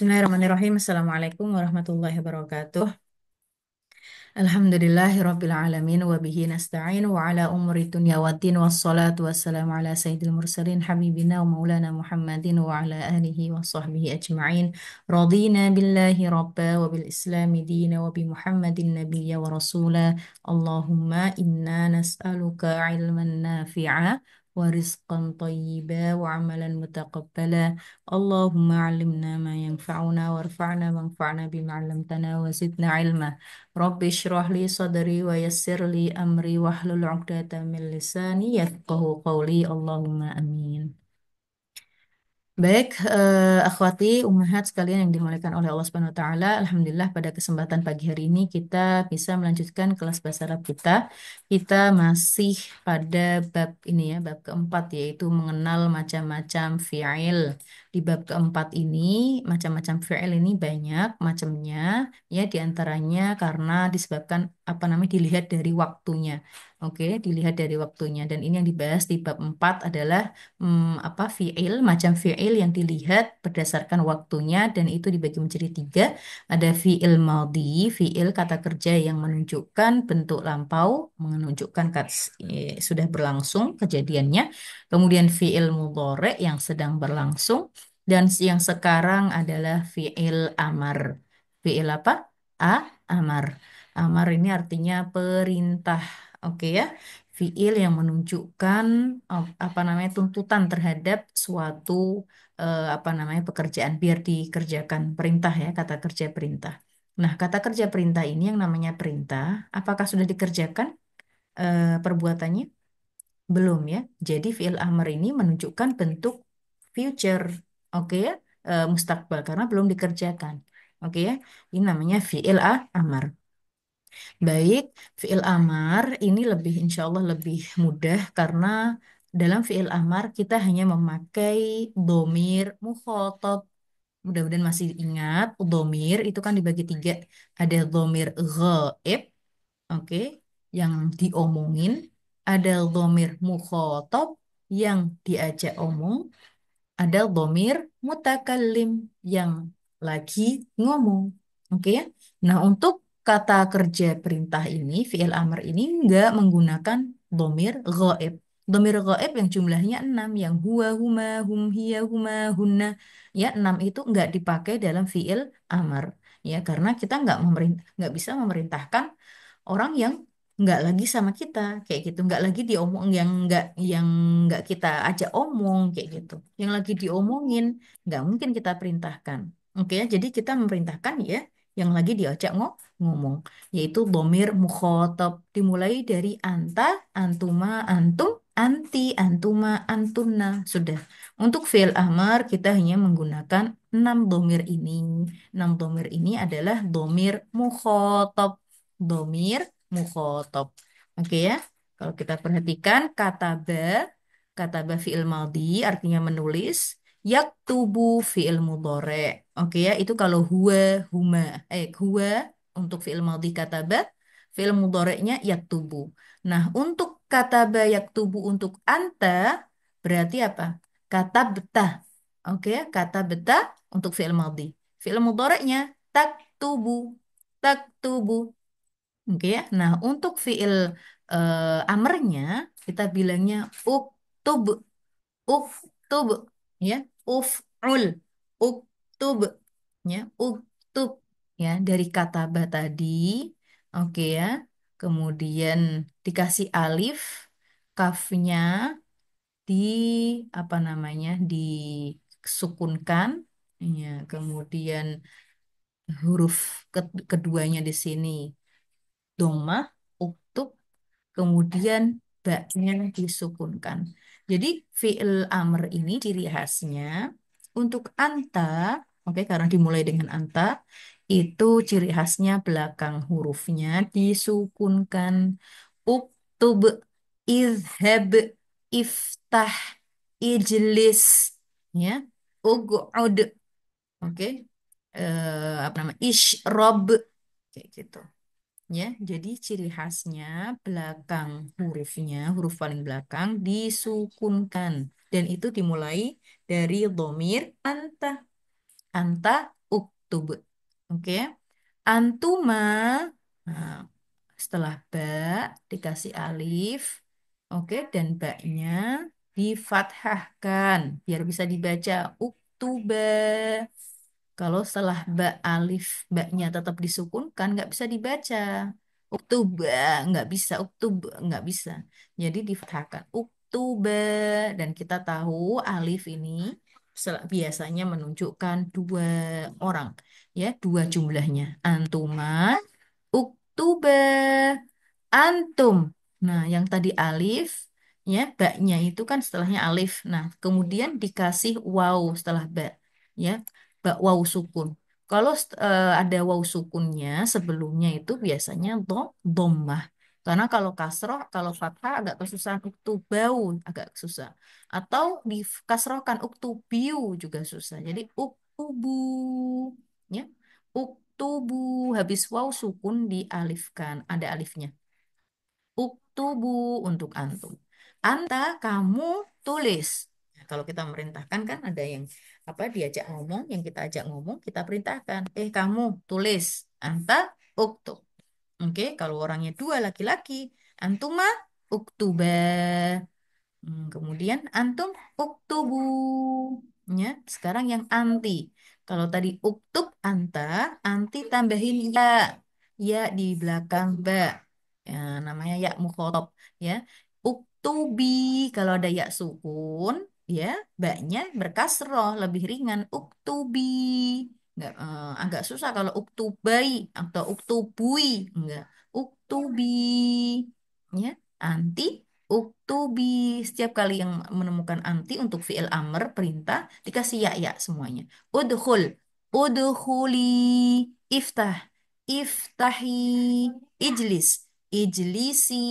Bismillahirrahmanirrahim. Assalamualaikum warahmatullahi wabarakatuh. Alhamdulillahirabbil alamin wa bihi nasta'in wa ala umuri dunya waddin wassalatu wassalamu ala sayyidil mursalin habibina wa maulana Muhammadin wa ala alihi wa sahbihi ajma'in. Radina billahi rabba wa bil islami dina wa bi Muhammadin nabiyya wa rasula. Allahumma inna nas'aluka ilman nafi'a wa rizqan tayyiba wa amalan mutaqabbala. Allahumma alimna ma yanfa'una warfa'na wanfa'na bima 'allamtana wa zidna ilma. Rabbi shrah li sadri wa yassir li amri wahlul 'uqdatam min lisani yafqahu qawli. Allahumma amin. Baik, akhwati, ummahat sekalian yang dimuliakan oleh Allah Subhanahu wa taala. Alhamdulillah pada kesempatan pagi hari ini kita bisa melanjutkan kelas bahasa Arab kita. Kita masih pada bab ini ya, bab keempat yaitu mengenal macam-macam fi'il. Di bab keempat ini, macam-macam fi'il ini banyak macamnya ya, diantaranya karena disebabkan apa namanya dilihat dari waktunya. Oke, dilihat dari waktunya, dan ini yang dibahas di bab 4 adalah apa fiil, macam fiil yang dilihat berdasarkan waktunya, dan itu dibagi menjadi tiga. Ada fiil madhi, fiil kata kerja yang menunjukkan bentuk lampau, menunjukkan sudah berlangsung kejadiannya. Kemudian fiil mudhari yang sedang berlangsung, dan yang sekarang adalah fiil amar. Fiil apa? Amar. Amar ini artinya perintah. Oke ya, fiil yang menunjukkan apa namanya tuntutan terhadap suatu apa namanya pekerjaan biar dikerjakan, perintah ya, kata kerja perintah. Nah, kata kerja perintah ini yang namanya perintah, apakah sudah dikerjakan perbuatannya? Belum ya. Jadi fiil amr ini menunjukkan bentuk future, oke ya, mustakbal karena belum dikerjakan. Oke ya, ini namanya fiil amar. Baik, fiil amar ini lebih insya Allah lebih mudah karena dalam fiil amar kita hanya memakai domir mukhotob. Mudah-mudahan masih ingat, domir itu kan dibagi tiga. Ada domir ghaib, oke, yang diomongin. Ada domir mukhotob yang diajak omong. Ada domir mutakallim yang lagi ngomong. Oke ya. Nah, untuk kata kerja perintah ini, fi'il amr ini nggak menggunakan domir ghaib. Domir ghaib yang jumlahnya 6, yang huwa, huma, hum, hiya, huma, hunna. Ya, 6 itu nggak dipakai dalam fi'il amr. Ya, karena kita nggak bisa memerintahkan orang yang nggak lagi sama kita kayak gitu, nggak lagi diomong, yang nggak kita ajak omong kayak gitu, yang lagi diomongin nggak mungkin kita perintahkan. Oke ya, jadi kita memerintahkan ya yang lagi diajak ngomong, yaitu domir mukhotob, dimulai dari anta, antuma, antum, anti, antuma, antunna. Sudah. Untuk fi'il amar kita hanya menggunakan 6 domir ini. 6 domir ini adalah domir mukhotob, domir mukhotob. Oke ya. Kalau kita perhatikan kata ba fi'il madhi artinya menulis, yaktubu fi'il mudhari. Oke ya, itu kalau huwa, huma. Huwa untuk fi'il madhi kata ba, fi'il mudhari'nya yaktubu. Nah, untuk kata ba yaktubu untuk anta berarti apa? Kata betah. Oke ya, kata betah untuk fi'il madhi. Fi'il mudhari'nya taktubu. Taktubu. Oke ya. Nah, untuk fiil amernya kita bilangnya uktub, uktub, ya, uf'ul, uktub, ya, uktub, ya, dari kata ba tadi. Oke ya. Kemudian dikasih alif, kafnya di apa namanya disukunkan, ya. Kemudian huruf keduanya di sini domah, uktub, kemudian baknya disukunkan. Jadi fi'il amr ini ciri khasnya untuk anta, oke, karena dimulai dengan anta, itu ciri khasnya belakang hurufnya disukunkan. Uktub, izhab, iftah, ijlis, ya, ug'ud, oke, apa nama, ishrob, kayak gitu. Ya, jadi ciri khasnya belakang hurufnya, huruf paling belakang disukunkan. Dan itu dimulai dari domir anta. Anta uktub. Oke. Antuma, nah, setelah ba dikasih alif, oke, dan baknya difathahkan biar bisa dibaca uktuba. Kalau setelah ba alif baknya tetap disukunkan nggak bisa dibaca. Uktuba nggak bisa, uktub nggak bisa. Jadi difathahkan uktuba dan kita tahu alif ini biasanya menunjukkan dua orang, ya dua jumlahnya. Antuma, uktuba, antum. Nah, yang tadi alif, ya, baknya itu kan setelahnya alif. Nah, kemudian dikasih waw setelah ba, ya, bak waw sukun. Kalau ada waw sukunnya sebelumnya itu biasanya dhammah. Karena kalau kasroh, kalau fathah agak kesusahan uktubau, agak susah. Atau dikasrohkan uktubiu juga susah. Jadi uktubu, ya, uktubu habis waw sukun dialifkan, ada alifnya. Uktubu untuk antum. Anta, kamu tulis. Nah, kalau kita merintahkan kan ada yang apa diajak ngomong, yang kita ajak ngomong, kita perintahkan. Kamu tulis. Anta uktub. Oke, kalau orangnya dua laki-laki, antuma uktuba. Kemudian antum uktubu. Ya, sekarang yang anti. Kalau tadi uktub anta, anti tambahin ya. Ya di belakang ba. Ya, namanya ya mukhotob. Ya, uktubi. Kalau ada ya sukun, ya, baknya berkasroh, lebih ringan. Uktubi. Agak susah kalau uktubai atau uktubui. Enggak. Uktubi. Ya, anti uktubi. Setiap kali yang menemukan anti untuk fi'il amr perintah dikasih ya semuanya. Udhul, udhuli, iftah, iftahi, ijlis, ijlisi,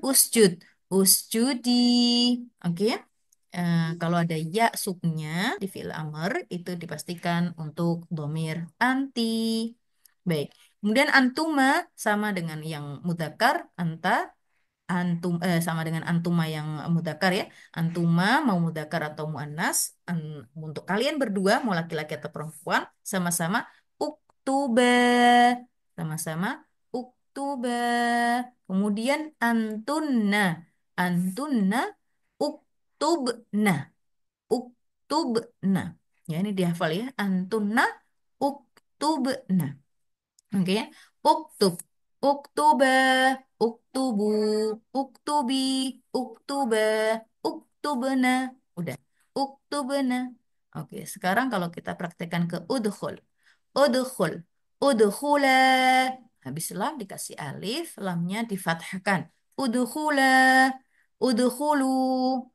usjud, usjudi. Oke ya. Kalau ada ya subnya di fi'il amr itu dipastikan untuk domir anti. Baik. Kemudian antuma sama dengan yang mudzakkar anta, sama dengan antuma yang mudzakkar ya. Antuma mau mudzakkar atau muannas, untuk kalian berdua mau laki-laki atau perempuan sama-sama uktuba. Sama-sama uktuba. Kemudian antunna. Antunna uktubna. Uktubna. Ya, ini dihafal ya. Antunna uktubna. Oke ya. Uktub, uktuba, uktubu, uktubi, uktuba, uktubna. Udah. Uktubna. Oke, sekarang kalau kita praktekkan ke udhul. Udhul. Udhula. Habis lam dikasih alif, lamnya difathahkan. Udhula. Udhulu.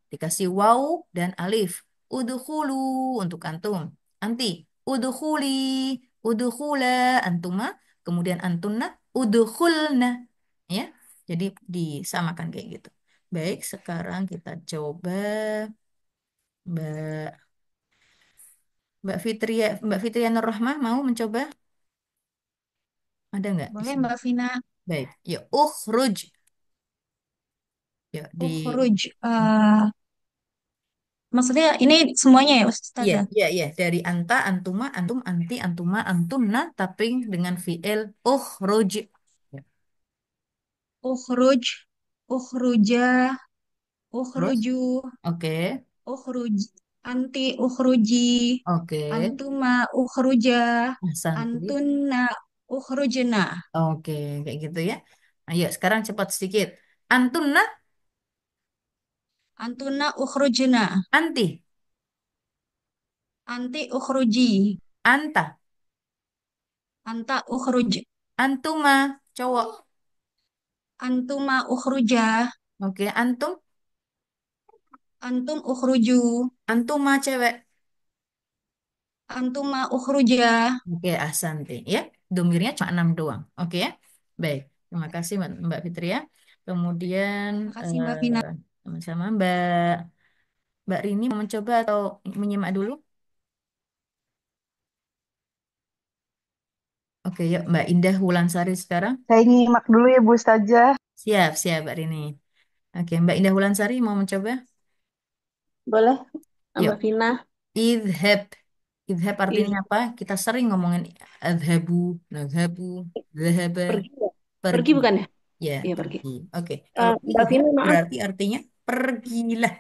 Dikasih waw dan alif. Udhulu untuk antum. Anti. Udhuli. Udhula antuma. Kemudian antunna. Udhulna. Ya. Jadi disamakan kayak gitu. Baik, sekarang kita coba Mbak Mbak Fitria Nurrahmah mau mencoba? Ada nggak di Boleh sini? Mbak Vina. Baik, yuk ruj. Yuk di Ukhruj. Maksudnya ini semuanya ya Iya, Ustazah? iya, iya. Dari anta, antuma, antum, anti, antuma, antunna, tapi dengan fi'il ruj. Ya. Ukhruj. Ukhruja. Terus? Ukhruju. Oke, Ukhruj. Anti ukhruji. oke. Antuma ukhruja. Nah, Santi. Antunna ukhrujna. Oke, kayak gitu ya. Ayo, sekarang cepat sedikit. Antunna, Antuna ukhrujna. anti, Anti ukhruji. anta, Anta ukhruj. antuma, cowok. Antuma ukhruja. Oke, antum, Antum ukhruju. antuma, cewek. Antuma ukhruja. Oke, Asanti. Ya, domirnya cuma 6 doang. Oke ya. Baik, terima kasih Mbak Fitria. Kemudian Makasih eh, Mbak Vina. sama-sama Mbak Rini mau mencoba atau menyimak dulu? Oke, yuk Mbak Indah Wulansari sekarang. Saya nyimak dulu ya Bu Ustazah. Siap, siap Mbak Rini. Oke, Mbak Indah Wulansari mau mencoba? Boleh, Mbak Yuk, Vina. idhab, Idhab Iz artinya apa? Kita sering ngomongin adhabu, nadhabu, dhahaba, pergi ya? Pergi pergi. bukan ya? Ya, Iya pergi. pergi. Oke. Kalau Mbak idhab Vina maaf. berarti artinya pergilah.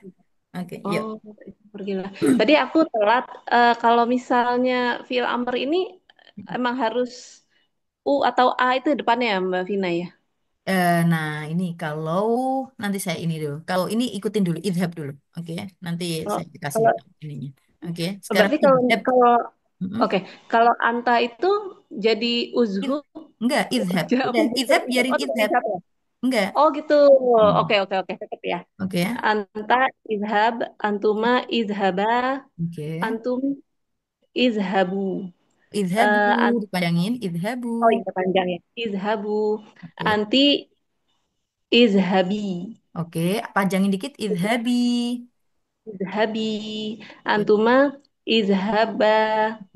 Oke, yuk. Oh, pergilah. Tadi aku telat. Kalau misalnya fiil amr ini emang harus U atau A itu depannya ya Mbak Vina ya? Nah, ini kalau nanti saya ini dulu. Kalau ini ikutin dulu, idhab dulu. Oke, nanti Oh, saya kasih kalau ininya. Oke, sekarang berarti kalau idhab. kalau Mm-mm. oke, kalau anta itu jadi uzhu Id- Enggak, idhab. aja aku Udah, mikir idhab biarin oh tidak idhab. izhab ya? Enggak. Oh gitu. Hmm. Oke oke oke tetap ya. Oke, ya. Anta izhab, antuma izhaba, Oke. antum izhabu. Idhabu, Eh, an- dipanjangin, idhabu. oh iya panjang ya. Izhabu. Oke. Anti izhabi. Oke, panjangin dikit, idhabi. Izhabi. Oke, Antuma izhaba.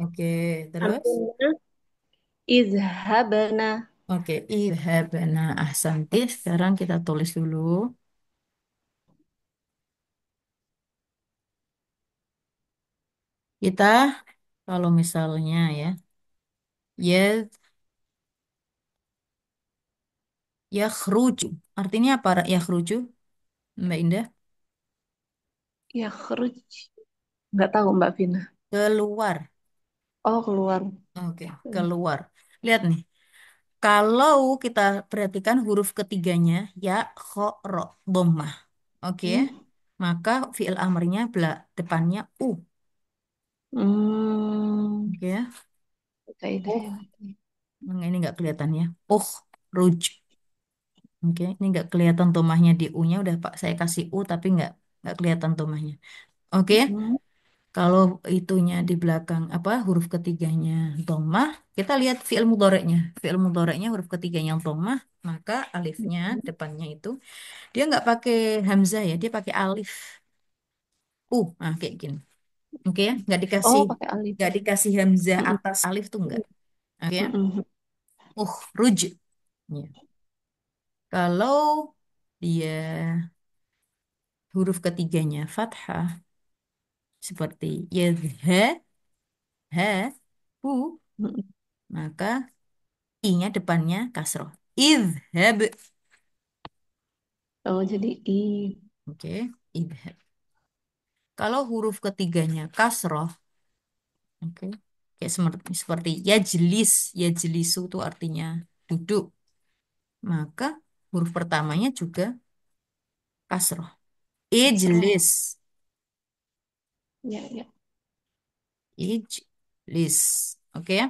oke, terus? Antuma izhabana. Oke, idhabana ahsanti. Sekarang kita tulis dulu. Kita, kalau misalnya ya, ya, yakhruju. Artinya apa, yakhruju, Mbak Indah? Ya khuruj. Nggak tahu Mbak Vina. Keluar. Oh keluar. Oke, keluar. Lihat nih, kalau kita perhatikan huruf ketiganya, ya, kho, ro, dhammah. Oke, Hmm. maka fi'il amrnya depannya u. Hmm. Oke ya. Kaidah Oh, ya. ini nggak kelihatan ya. Ruj. Oke, ini nggak kelihatan tomahnya di U-nya. Udah Pak, saya kasih U tapi nggak kelihatan tomahnya. Oke, Hmm. kalau itunya di belakang apa huruf ketiganya tomah, kita lihat fi'il mudhari'nya. Fi'il mudhari'nya huruf ketiganya tomah, maka alifnya depannya itu dia nggak pakai hamzah ya, dia pakai alif. Nah kayak gini. Oke ya, Oh pakai alif. nggak dikasih hamzah Mm-mm. atas alif tuh nggak. Oke ya, Mm-mm. ruj. Ya. Kalau dia huruf ketiganya fathah seperti yadha, ha, hu, Mm-mm. maka i-nya depannya kasroh. Idhab. Oh jadi i. Oke, idhab. Kalau huruf ketiganya kasroh, oke, kayak seperti yajlis, yajlisu itu artinya duduk, maka huruf pertamanya juga kasroh. Oh Ijlis, ya ya. ijlis. Oke ya.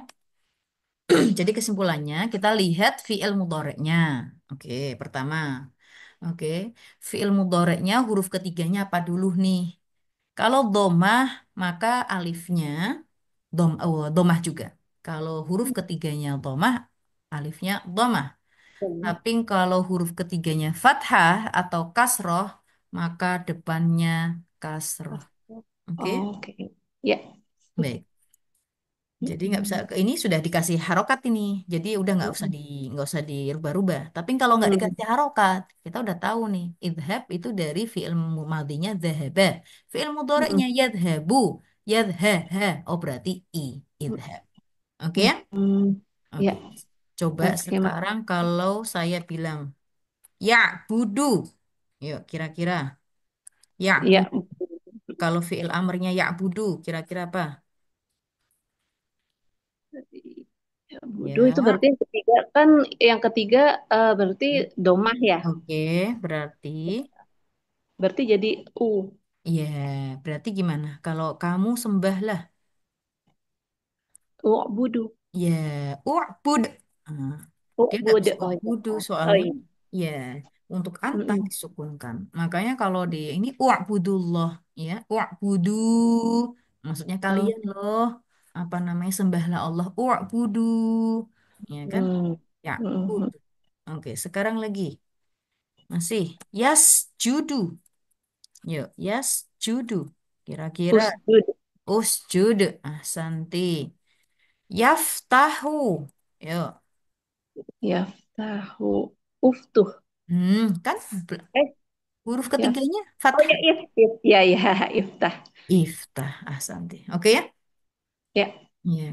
Jadi kesimpulannya kita lihat fi'il mudhari'nya. Oke, pertama. Oke, fi'il mudhari'nya huruf ketiganya apa dulu nih? Kalau domah maka alifnya domah juga. Kalau huruf ketiganya domah, alifnya domah. Tapi kalau huruf ketiganya fathah atau kasroh, maka depannya kasroh. Oke, Oh, oke. Ya. baik. Jadi nggak bisa Mm-mm. ini sudah dikasih harokat ini. Jadi udah Mm-mm. nggak usah dirubah-rubah. Tapi kalau nggak Mm. dikasih harokat, kita udah tahu nih. Idhab itu dari fi'il madinya dhahaba. Fi'il mudhari'nya Mm-mm. yadhabu. Yadhaha. Oh berarti idhab. Oke ya? Mm-mm. Oke. Ya. Coba Oke, Mak. sekarang kalau saya bilang ya budu. Yuk kira-kira ya Ya. budu. Kalau fi'il amrnya ya budu, kira-kira apa? Ya, Budu itu Ya. berarti yang ketiga berarti domah ya. Oke, berarti Berarti jadi u. ya, berarti gimana? Kalau kamu sembahlah, Budu. ya, u'bud. Nah, dia nggak Budu. bisa Oh iya. u'budu Oh soalnya, iya. ya, untuk anta Mm-mm. disukunkan. Makanya kalau di ini u'budullah, ya, u'budu, maksudnya Oh. kalian loh, apa namanya sembahlah Allah, u'budu, ya kan? Mm. Ya, Mm-mm. budu. Oke, sekarang lagi masih yas judu, yuk, yas judu. Kira-kira Usjud. usjud. Ahsanti. Yaftahu. Yuk. Yaftahu. Uftuh. Kan Eh, huruf yaf. ketiganya Oh fathah. ya, if. Ya, ya, iftah. Iftah. Ahsanti. Oke ya? Ya. Ya,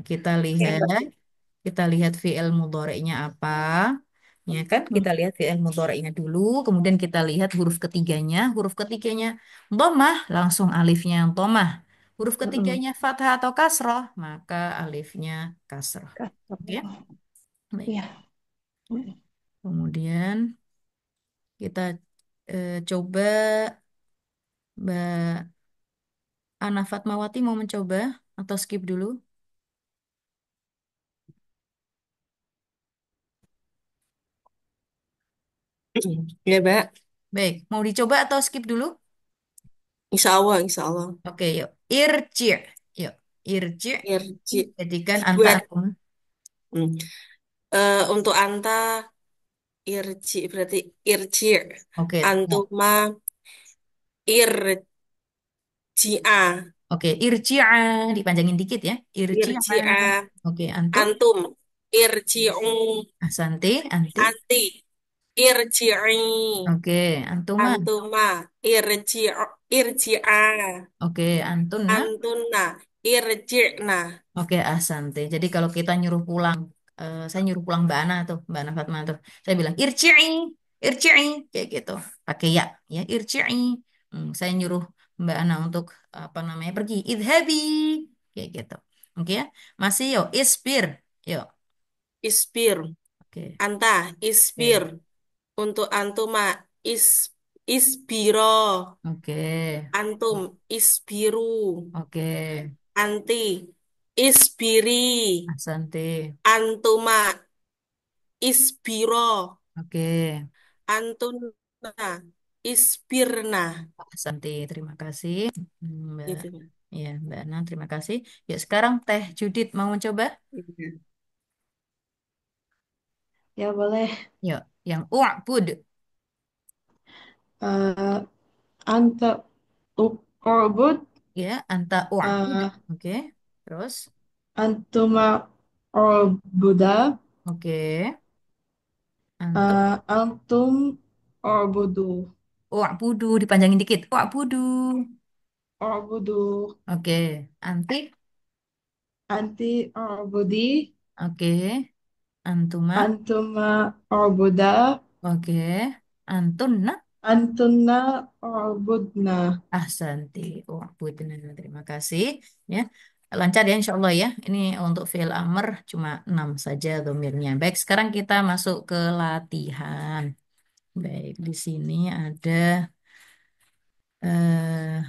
Oke, Mbak. kita lihat fi'il mudhari'nya apa. Ya kan, Hmm, kita lihat fi'il mudhari'nya dulu, kemudian kita lihat huruf ketiganya. Huruf ketiganya dhammah, langsung alifnya yang dhammah. Huruf mm-mm. ketiganya fathah atau kasroh, maka alifnya kasroh. Oke, baik. Iya. Mm. Kemudian kita coba Mbak Ana Fatmawati mau mencoba atau skip dulu? Ya, Mbak. Baik, mau dicoba atau skip dulu? Insya Allah, insya Allah. Oke, yuk. Irji. Yuk, irji. Irji. Jadikan anta Buat antum. hmm. Untuk anta irji berarti irji. Oke, ya. Antuma irji'a. Oke, irji'a. Dipanjangin dikit ya. Irji'a. Irji'a. Oke, antum. Antum irji'u. Asante, anti. Anti irji'i. Oke, antuma. Antuma irji'a. Oke, antunna. Antunna irji'na. Oke, asante. Jadi kalau kita nyuruh pulang, saya nyuruh pulang Mbak Ana tuh, Mbak Ana Fatma tuh. Saya bilang irji'i, irji'i, kayak gitu. Pakai ya, irji'i. Saya nyuruh Mbak Ana untuk apa namanya pergi, idhabi, kayak gitu. Oke ya, masih yuk, isbir, yuk. Isbir. Oke, Anta oke, isbir. Untuk antuma isbiro. oke, Antum isbiru. oke, Anti isbiri. asante, Antuma isbiro. oke, Antuna isbirna. asante. Terima kasih, Mbak. Gitu, Mbak. Ya, Mbak Ana, terima kasih. Yuk sekarang Teh Judit mau mencoba? Iya. Ya boleh. Yuk, yang u'bud. Eh, anta u'bud, Ya, anta u'bud. eh, Oke. Terus, antuma u'buda, oke. Antum antum u'budu, u'budu dipanjangin dikit. U'budu. u'budu, Oke. Anti. anti u'budi, Oke. Antuma. antuma u'buda, Oke. Antunna. antunna u'budna. Ahsanti. U'budna. Terima kasih. Ya. Lancar ya insya Allah ya. Ini untuk fi'il amr cuma 6 saja domirnya. Baik, sekarang kita masuk ke latihan. Baik, di sini ada eh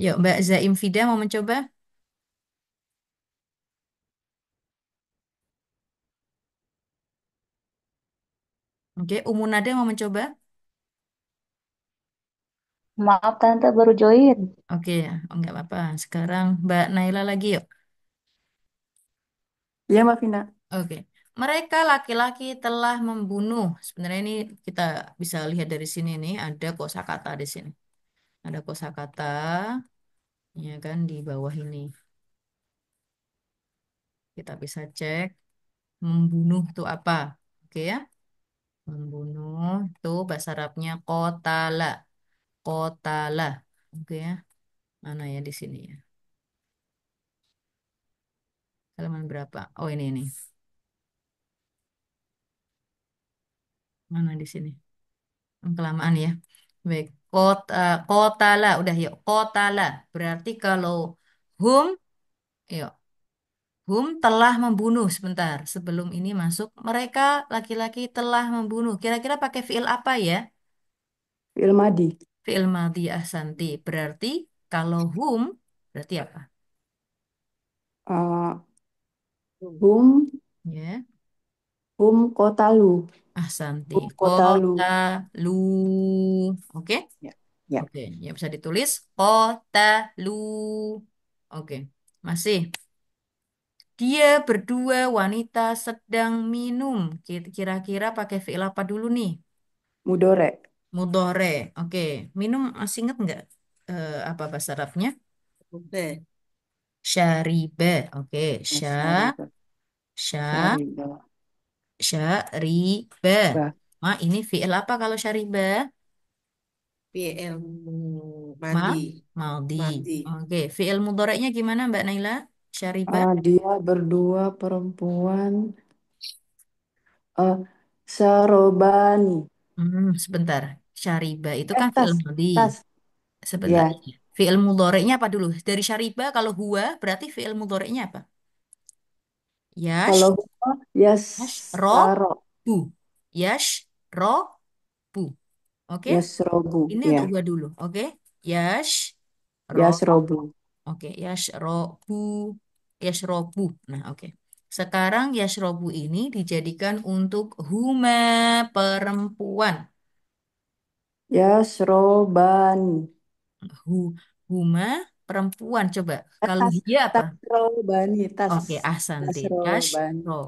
yuk Mbak Zaim Fida mau mencoba? Oke, Umu Nada mau mencoba? Maaf Tante baru join. Oke, oh, nggak apa-apa. Sekarang Mbak Naila lagi yuk. Iya, Mbak Vina. Oke, mereka laki-laki telah membunuh. Sebenarnya ini kita bisa lihat dari sini nih, ada kosakata di sini. Ada kosakata, ya kan di bawah ini. Kita bisa cek membunuh itu apa. Oke ya, membunuh itu bahasa Arabnya kotala, kotala. Oke ya, mana ya di sini ya? Halaman berapa? Oh ini. Mana di sini? Kelamaan ya. Baik, kotala udah yuk. Kotala berarti kalau hum, yuk. Hum telah membunuh sebentar. Sebelum ini masuk, mereka laki-laki telah membunuh. Kira-kira pakai fiil apa ya? Ilmadi. Fiil madhi ahsanti. Berarti kalau hum berarti apa? Uh, hum, Ya, hum kotalu. ahsanti. Hum kotalu. Kota lu. Oke? Ya, ya. Oke, ya bisa ditulis kota lu. Oke. Masih. Dia berdua wanita sedang minum. Kira-kira pakai fiil apa dulu nih? Mudore. Mudore. Oke. Minum masih inget nggak apa bahasa Arabnya? Oke. Syariba. Oke. Syariba. Sya, Syariba. syariba. Bah. Ini fiil apa kalau syariba? PL Ma, mandi, maldi. mandi. Oke, fiil mudhari'nya gimana Mbak Naila? Syariba? Dia berdua perempuan. Uh, Sarobani. Sebentar. Syariba itu kan fiil Tas, maldi. tas. Sebentar. Ya, Fiil mudhari'nya apa dulu? Dari syariba kalau huwa berarti fiil mudhari'nya apa? kalau Yash, huwa, ya yash, ro, saro, bu. Yash, ro, bu. Oke? ya serobu, Ini untuk ya, gua dulu. Oke? Yash, ro, ya serobu. oke. Yash, ro, bu. Yash, ro, bu. Nah, oke. Sekarang yash, ro, bu ini dijadikan untuk huma perempuan. Ya serobani. Hu, huma perempuan. Coba. Kalau Tas, dia apa? tas robani, tas, Oke, tas ahsanti. robani. Tashro.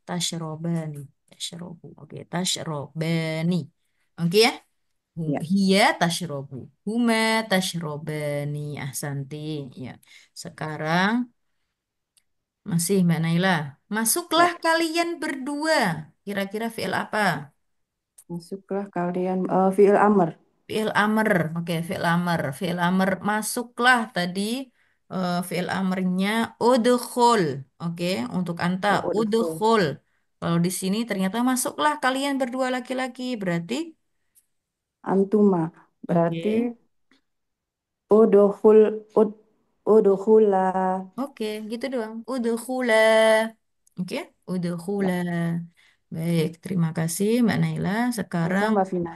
Tashrobani. Tashrobu. Oke, tashrobani. Oke ya? Ya, Hiya tashrobu. Huma tashrobani. Ahsanti. Ya. Sekarang masih Mbak Naila. Masuklah ya. kalian berdua. Kira-kira fi'il apa? Masuklah kalian fiil amr. Fi'il amr. Oke, fi'il amr. Fi'il amr. Masuklah tadi fi'il amrnya udkhul. Oke, untuk anta Oh, udah full. udkhul. Kalau di sini ternyata masuklah kalian berdua laki-laki. Berarti Antuma. Berarti oke. udukhul, ud, udukhula. Oke, gitu doang. Udkhula. Oke, udkhula. Ya, Baik, terima kasih Mbak Naila. sama Sekarang Mbak Vina.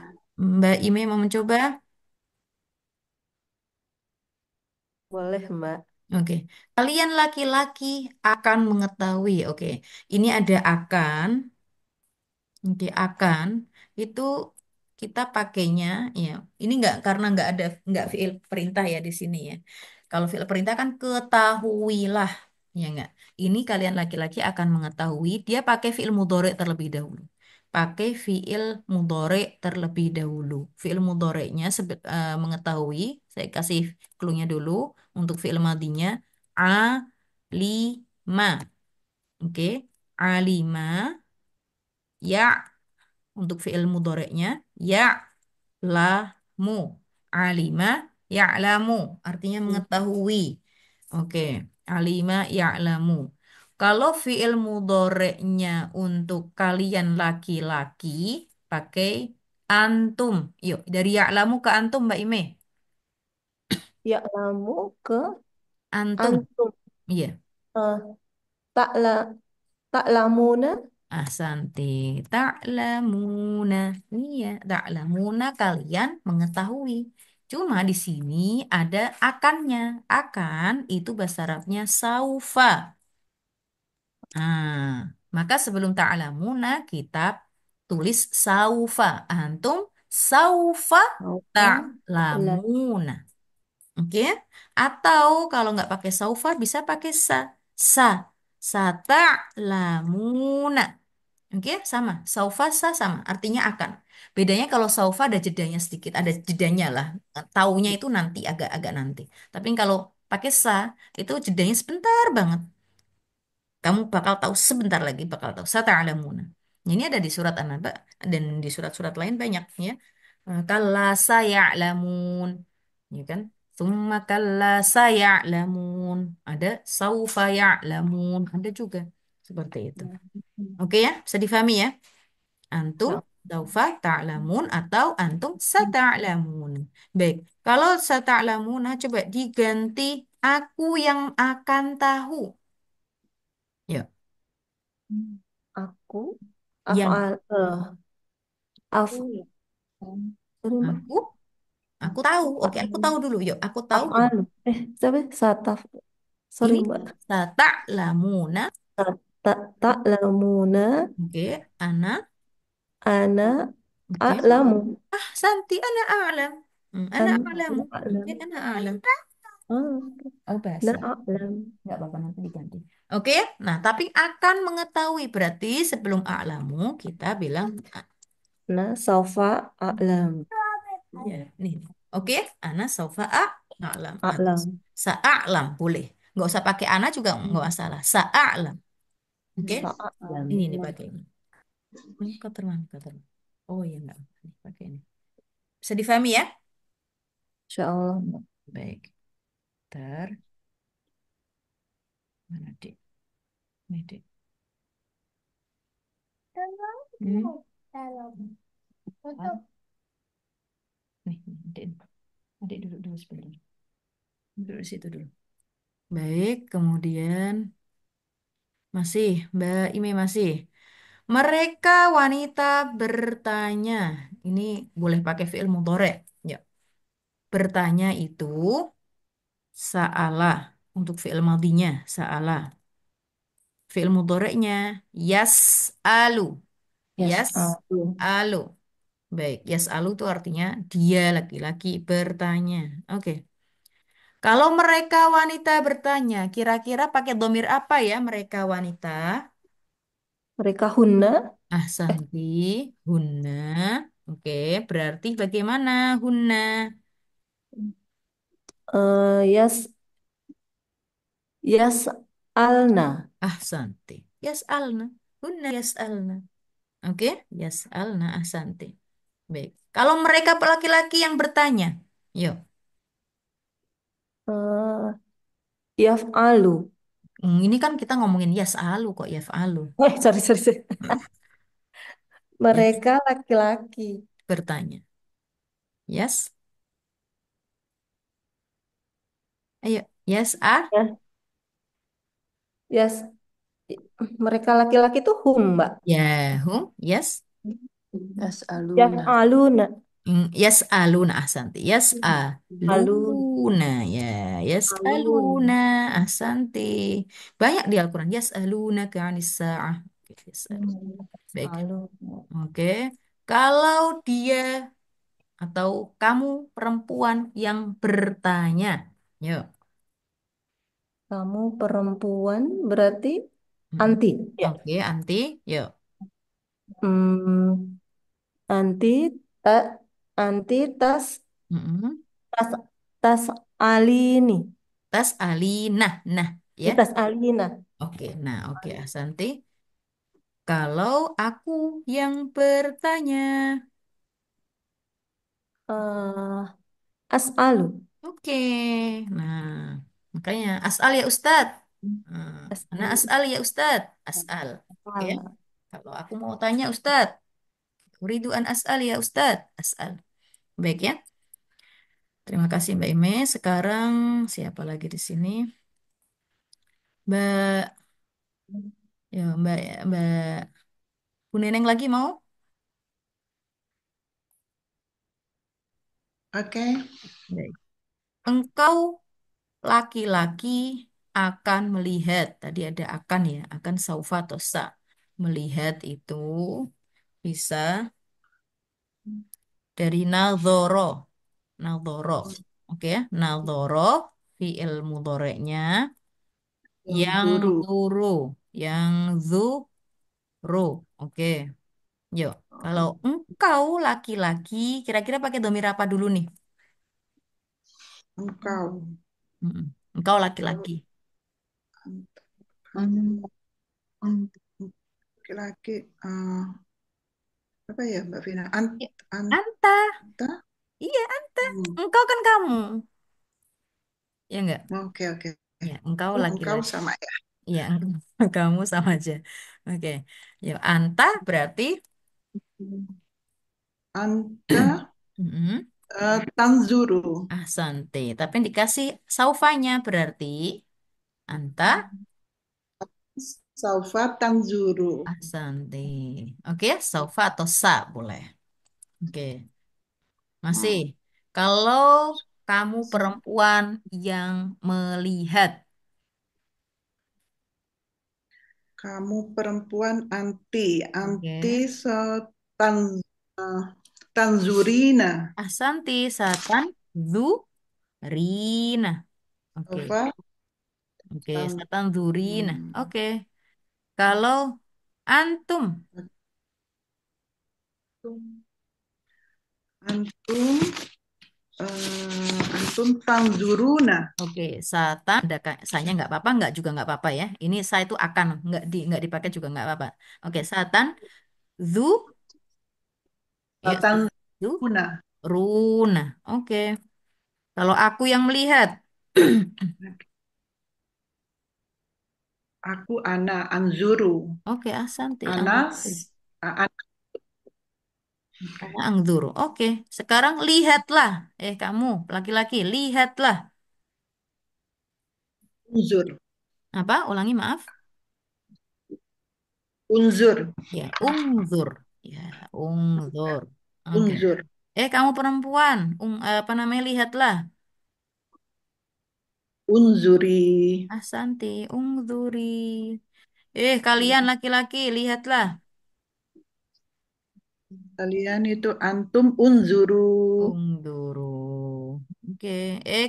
Mbak Ime mau mencoba? Boleh, Mbak. Oke, kalian laki-laki akan mengetahui. Oke, ini ada akan. Oke, akan itu kita pakainya ya. Ini nggak karena nggak fiil perintah ya di sini ya. Kalau fiil perintah kan ketahuilah ya nggak. Ini kalian laki-laki akan mengetahui dia pakai fiil mudhari terlebih dahulu. Pakai fiil mudhari terlebih dahulu. Fiil mudhari'nya mengetahui. Saya kasih clue-nya dulu untuk fiil madinya alima. Oke, alima ya untuk fi'il mudhari'nya ya'lamu. Alima ya'lamu artinya mengetahui. Oke, alima ya'lamu. Kalau fi'il mudhari'nya untuk kalian laki-laki pakai antum. Yuk, dari ya'lamu ke antum Mbak Ime. Ya lamu ke Antum. antum. Iya. Eh, tak la tak lamuna. Ahsanti. Ta'lamuna. Iya, ta'lamuna kalian mengetahui. Cuma di sini ada akannya. Akan itu bahasa Arabnya saufa. Nah, maka sebelum ta'lamuna kita tulis saufa. Antum saufa Saufa tak la. ta'lamuna. Oke? Atau kalau nggak pakai saufa bisa pakai sa. Sa. Sata'lamuna. Oke, sama. Saufa sama. Artinya akan. Bedanya kalau saufa ada jedanya sedikit, ada jedanya lah. Taunya itu nanti, agak-agak nanti. Tapi kalau pakai sa, itu jedanya sebentar banget. Kamu bakal tahu sebentar lagi, bakal tahu. Sata'lamuna. Ini ada di surat An-Naba dan di surat-surat lain banyak ya. Kalla saya'lamun. Ya kan? Summa kalla saya'lamun. Ada saufa ya'lamun. Ada juga seperti itu. Oke ya, bisa difahami ya? Antum Ya. saufa ta'lamun atau antum sata'lamun. Baik, kalau sata'lamun coba diganti aku yang akan tahu. Ya, Aku yang afal af sorry Mbak. aku aku tahu. Oke, aku tahu dulu. Yuk, aku tahu coba. Afal. Siapa? Sataf. Sorry Ini Mbak. sata'lamuna. Tak tak lamuna. Oke, ana. Ana Oke. a'lamu. Santi, ana a'lam. Ana a'lamu. Ana Oke, a'lam. ana a'lam. Ah, Oh, ana bahasa. a'lam. Nggak apa-apa nanti diganti. Oke, nah tapi akan mengetahui berarti sebelum a'lamu kita bilang Nah, saufa a'lam. ya, nih. Oke, ana saufa a'lam atau A'lam. sa'a'lam boleh. Nggak usah pakai ana juga nggak masalah. Sa'a'lam. Oke, Sa'a'lam. ini nih pakai ini. Ini kotor mana kotor. Oh ya nggak apa-apa nih pakai ini. Bisa difahami ya? Insya Allah, Mbak. Baik. Ntar, mana Dek? Nih, Dek. Hmm? Ah, nih, Dek. Adik duduk dulu sebentar. Duduk di situ dulu. Baik, kemudian masih, Mbak Ime masih. Mereka wanita bertanya. Ini boleh pakai fi'il mudhari. Ya. Bertanya itu sa'ala. Untuk fi'il madinya, sa'ala. Fi'il mudhari'nya yas'alu. Yes. Yas'alu. Baik, yas'alu itu artinya dia laki-laki bertanya. Oke. Kalau mereka wanita bertanya, kira-kira pakai domir apa ya mereka wanita? Mereka hunna. Ahsanti, hunna. Oke, berarti bagaimana hunna? Yas yas alna. Ahsanti. Yas'alna. Hunna yas'alna. Oke, yas'alna ahsanti. Baik. Kalau mereka laki-laki yang bertanya, yuk. Eh, Yaf'alu. Ini kan kita ngomongin yas'alu kok yaf'alu. Sorry, sorry, sorry. Yes, Mereka laki-laki. bertanya. Yes. Ayo, yes, Ya, Yas, mereka laki-laki itu hum, Mbak. ya, whom? Yes. Yas'aluna. Yaf'aluna. Yes, aluna ahsanti. Yes, Alun. aluna. Ya, yes, aluna Alun. ahsanti. Banyak di Al-Quran. Yes, aluna ke anis sa'ah. Oke, yes, baik. Alun. Oke. Kalau dia atau kamu perempuan yang bertanya. Yuk. Kamu perempuan berarti Mm-mm. anti. Ya. Oke, anti. Yuk. Hmm, anti ta, anti tas Mm-mm. tas tas Alini. Tas alina. Nah, ya. Tas Alina. Oke, nah, oke, Asanti. Kalau aku yang bertanya, Eh, As'alu. oke. Nah, makanya asal ya Ustadz. Nah, As'alu. asal ya Ustadz. Asal. Oke. As'al. Kalau aku mau tanya Ustadz, uridu an asal ya Ustadz. Asal. Baik ya. Terima kasih Mbak Ime. Sekarang siapa lagi di sini? Mbak, ya Mbak Bu Neneng lagi mau? Oke, Baik. Engkau laki-laki akan melihat. Tadi ada akan ya, akan saufa atau sa. Melihat itu bisa dari nadhoro. Nadhoro. Oke ya, nadhoro fi'il mudhari'nya yang yang zuru. zuru, yang zuru. Oke, yuk. Kalau engkau laki-laki, kira-kira pakai domir apa dulu nih? Engkau, Mm-mm. Engkau engkau, laki-laki. kamu, laki-laki, apa ya Mbak Vina? Ya, Anta. Anta? Iya, Anta. Hmm, Engkau kan kamu. Ya enggak? Oke, oke. Ya, engkau Oh, engkau laki-laki. sama ya. Iya, kamu sama aja. Oke. Ya, anta berarti Anta mm-mm, tanzuru. ahsante. Tapi yang dikasih saufanya berarti anta Saufa tanzuru. ahsante. Oke, saufa atau sa boleh. Oke. Masih. Hmm. Kalau kamu perempuan yang melihat. Kamu perempuan anti. Anti Oke. tan, eh, tanzurina. Ahsanti satan zu rina. Oke. Saufa Oke, tan, satan zurina. hmm, Oke. Kalau antum, antum, antum tanzuruna. oke, satan ada saya nggak apa-apa, nggak juga nggak apa-apa ya. Ini saya itu akan nggak dipakai juga nggak apa-apa. Oke, satan zu ya Tanzuruna. zu runa. Oke, Kalau aku yang melihat. Aku ana anzuru. Oke, Asanti. Anas. Ana angzuru. Oke, sekarang lihatlah. Kamu, laki-laki, lihatlah. Unzur. Apa? Ulangi, maaf. Unzur. Ya, ungzur. Ya, ungzur. Oke. Unzur. Kamu perempuan. Apa namanya? Lihatlah. Unzuri. Asanti, ungzuri. Kalian laki-laki, lihatlah. Kalian itu antum unzuru. Ungzuru. Oke.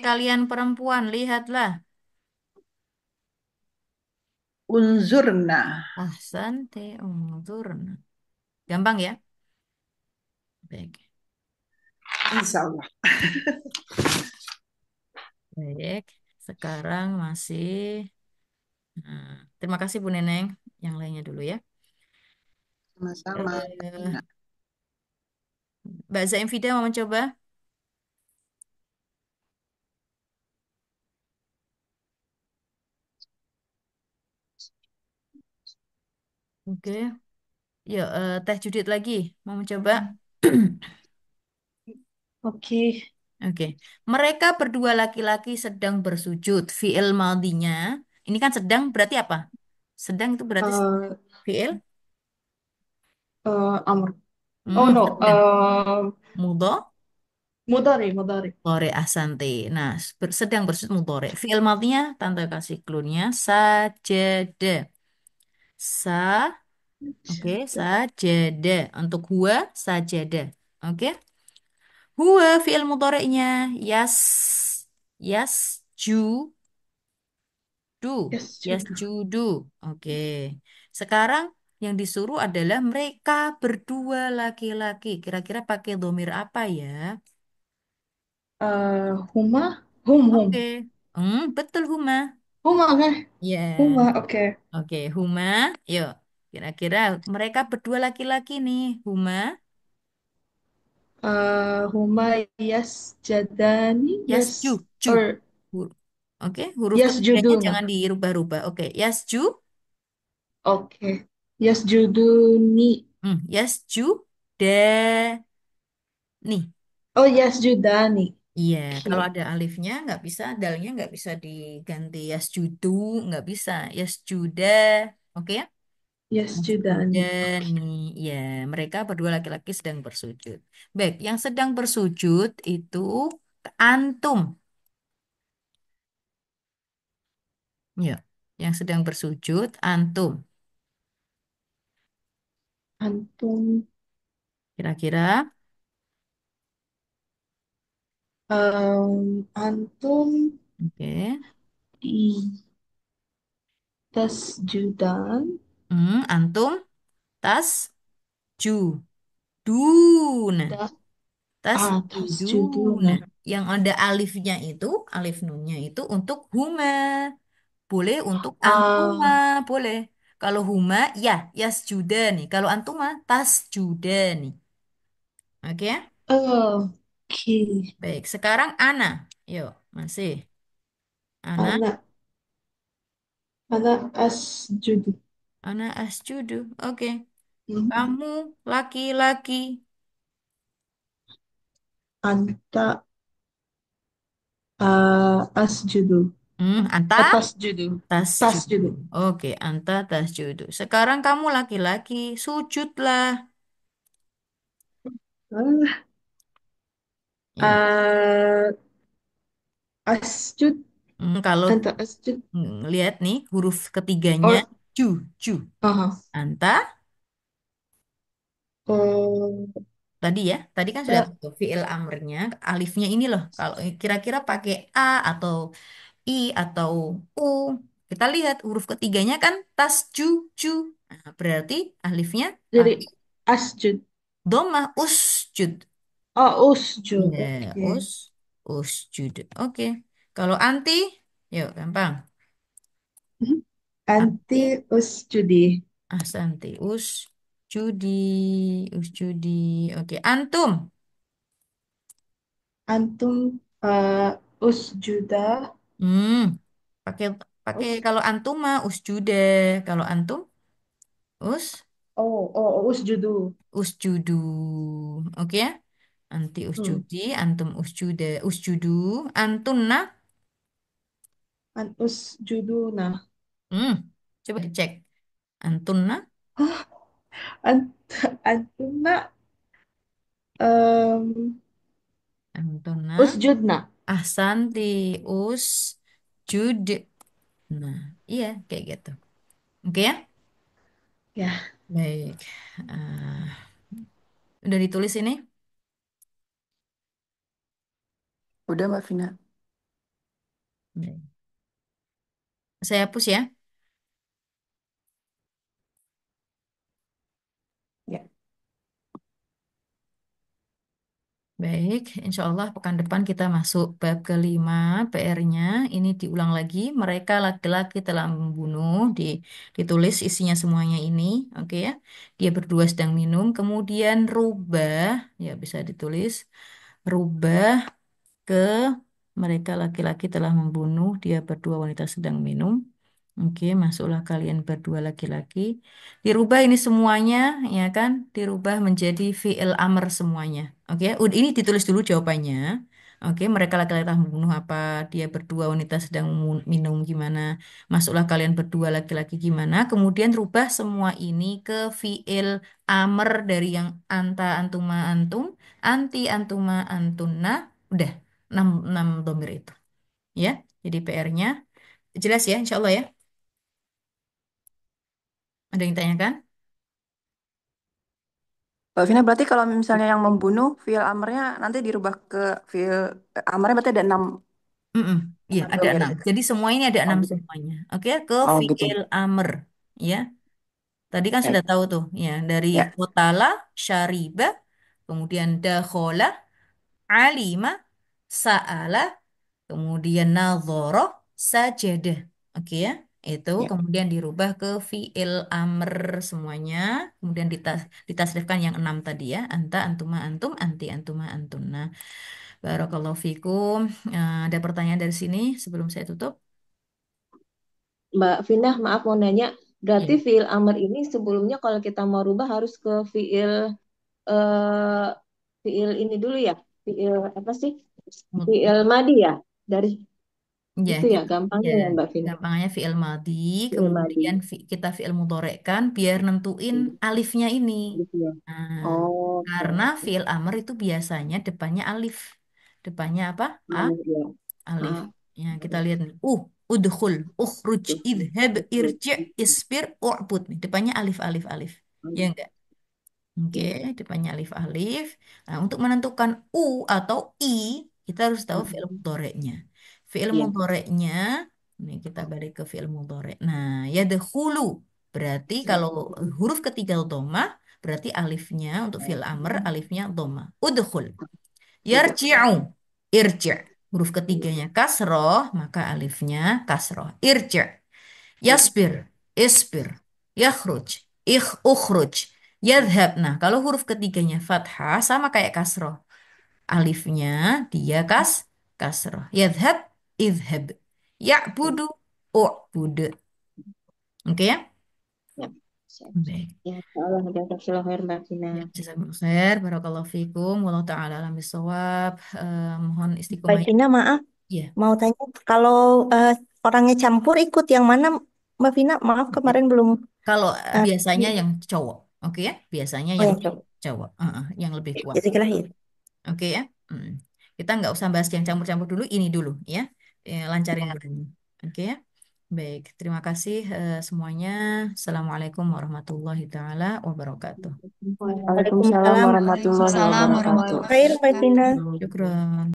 Kalian perempuan, lihatlah. Unzurna. Ahsante, ungzurna. Gampang ya? Baik. Insya Allah. Baik. Sekarang masih. Terima kasih Bu Neneng. Yang lainnya dulu ya. Sama-sama. Eh, Mbak Zaim Fida mau mencoba? Oke. Yuk, Teh Judit lagi. Mau mencoba? Oke. Oke. Mereka berdua laki-laki sedang bersujud. Fi'il maldinya. Ini kan sedang berarti apa? Sedang itu berarti Eh, fi'il? Amr. Oh no. Sedang. Mudho. Mudari, mudari. Mudhari ahsanti. Nah, sedang bersujud mudhari. Fi'il madhinya, tante kasih clue-nya. Sajada. Oke, sajada. Untuk huwa, sajada. Oke. Huwa fi'il mudhari'nya. Yasjudu. Yes, Judo. Yasjudu. Oke. Sekarang yang disuruh adalah mereka berdua laki-laki. Kira-kira pakai domir apa ya? Huma, hum. Oke. Betul huma. Huma, okay. Ya. Huma, oke. Oke, huma. Yuk. Kira-kira mereka berdua laki-laki nih. Huma. Huma yes jadani, Yasju. yes, Ju. or Hu- Oke, huruf yes ketiganya juduna. jangan dirubah-rubah. Oke, yasju. Oke. Yes juduni. Yasju. Da. Nih. Oh, yes judani. Iya, kalau Oke. ada alifnya nggak bisa, dalnya nggak bisa diganti yasjudu, nggak bisa. Yasjuda. Oke ya? Yes Yasjuda judani. Oke. nih. Ya, mereka berdua laki-laki sedang bersujud. Baik, yang sedang bersujud itu antum. Ya, yang sedang bersujud antum. Antum, Kira-kira, antum oke. i tas judan. Antum tas judun. Das Tas atas judun. juduna. Yang ada alifnya itu, alif nunnya itu untuk huma. Boleh untuk antuma, Ah, boleh. Kalau huma, ya, yasjudani. Kalau antuma, tasjudani. Oke ya? oke. Baik, sekarang ana. Yuk, masih. Ana, Anak, anak asjudu. ana asjudu. Oke. Hmm. Kamu laki-laki. Anta asjudu. Anta Tasjudu. tasjudu. Tasjudu. Oke, anta tasjudu. Sekarang kamu laki-laki, sujudlah. Ah, Ya. ah, asjud. Kalau Anta asjud. lihat nih huruf ketiganya, Or, ju, ju. aha. Anta Oh, tadi ya, tadi kan sudah ta, tahu fiil amrnya, alifnya ini loh. Kalau kira-kira pakai a atau i atau u, kita lihat huruf ketiganya kan tas ju ju. Nah, berarti alifnya jadi pakai asjud. domah usjud. Oh, usjud. Ya, Oke. usjud. Oke. Kalau anti, yuk gampang. Anti Anti, usjudi. ahsanti, usjudi, usjudi. Oke, antum. Antum Usjuda. Hmm, pakai pakai Us. kalau antum mah usjude. Kalau antum us Usjudu. usjudu. Oke ya? Anti Hmm. usjudi, antum usjude, usjudu, antunna. Usjuduna. Hmm, coba dicek. Antunna, Ant Antuna. em, antunna. Usjudna. Ahsanti, usjud. Nah, iya kayak gitu. Oke ya? Ya, Baik. Ah, udah ditulis ini? Udah Mbak Vina. Baik. Saya hapus ya. Ya. Baik, insya Allah pekan depan kita masuk bab kelima PR-nya. Ini diulang lagi. Mereka laki-laki telah membunuh. Ditulis isinya semuanya ini. Oke ya. Dia berdua sedang minum. Kemudian rubah. Ya bisa ditulis. Rubah ke mereka laki-laki telah membunuh. Dia berdua wanita sedang minum. Oke, masuklah kalian berdua laki-laki. Dirubah ini semuanya, ya kan? Dirubah menjadi fi'il amr semuanya. Oke, ini ditulis dulu jawabannya. Oke, mereka laki-laki telah membunuh apa? Dia berdua wanita sedang minum gimana? Masuklah kalian berdua laki-laki gimana? Kemudian rubah semua ini ke fi'il amr dari yang anta antuma antum, anti antuma antunna. Udah, 6 domir itu. Ya, jadi PR-nya jelas ya, insya Allah ya. Ada yang tanyakan? Mbak Vina berarti kalau misalnya yang membunuh fiil amarnya nanti dirubah ke fiil amarnya berarti ada Mm-mm. Iya, 6 ada domir 6. gitu. Jadi semua ini ada Oh 6 gitu. semuanya. Oke, ke Oh gitu. fiil amr. Ya, tadi kan sudah Baik. tahu tuh. Ya, dari Ya. kotala, syariba, kemudian dakhola, alima, sa'ala, kemudian nadhara, sajadah. Oke ya, itu Ya. kemudian dirubah ke fiil amr semuanya. Kemudian ditasrifkan yang 6 tadi ya. Anta, antuma, antum, anti, antuma, antuna. Barakallahu fikum. Ada pertanyaan dari sini sebelum saya tutup? Mbak Finah, maaf mau nanya, berarti Ya. fiil amr ini sebelumnya kalau kita mau rubah harus ke eh, fiil ini dulu ya, fiil apa sih? Fiil madi ya, dari Ya, itu ya, kita ya gampangnya ya Mbak Finah. gampangnya fi'il madhi, Fiil kemudian madi, kita fi'il mudhorekkan biar nentuin alifnya ini. gitu ya. Nah, Oh, karena fi'il amr itu biasanya depannya alif. Depannya apa? ya. Alif. Ah, Ya, kita lihat nih. Udkhul, ukhruj, idhab, irji', isbir, u'bud. Nih, depannya alif, alif, alif. Ya enggak? Oke, depannya alif-alif. Nah, untuk menentukan u atau i, kita harus tahu fi'il mudhoreknya. Fi'il iya. mudhoreknya, ini kita balik ke fi'il mudhorek. Nah, yadkhulu. Berarti kalau huruf ketiga dhammah, berarti alifnya untuk fi'il amr, alifnya dhammah. Udkhul. Yarji'u. Irji'. Huruf ketiganya kasroh, maka alifnya kasroh. Irji'. Yasbir, isbir, yakhruj, ukhruj, yadhab. Nah, kalau huruf ketiganya fathah sama kayak kasroh. Alifnya dia kasroh. Yadhab, idhab. Ya'budu, u'bud. Oke ya? Ya, siap, siap. Baik. Ya, Allah, jazakallahu khair Mbak Finah. Ya, jazakumullah khair. Barakallahu fikum. Wallahu ta'ala alam bisawab. Mohon Mbak istiqomah. Vina, maaf, Ya. mau tanya, kalau eh, orangnya campur ikut yang mana, Mbak Vina? Maaf, kemarin belum. Kalau eh, biasanya yang cowok. Oke ya? Biasanya oh, yang yang cowok. cowok. Yang lebih kuat. Jazakallah ya. Oke ya. Mm. Kita nggak usah bahas yang campur-campur dulu, ini dulu ya. Lancarin yang ini. Oke ya. Baik, terima kasih semuanya. Assalamualaikum warahmatullahi taala wabarakatuh. Waalaikumsalam Waalaikumsalam. warahmatullahi Waalaikumsalam wabarakatuh. warahmatullahi Khair, Mbak Vina. wabarakatuh. Syukron.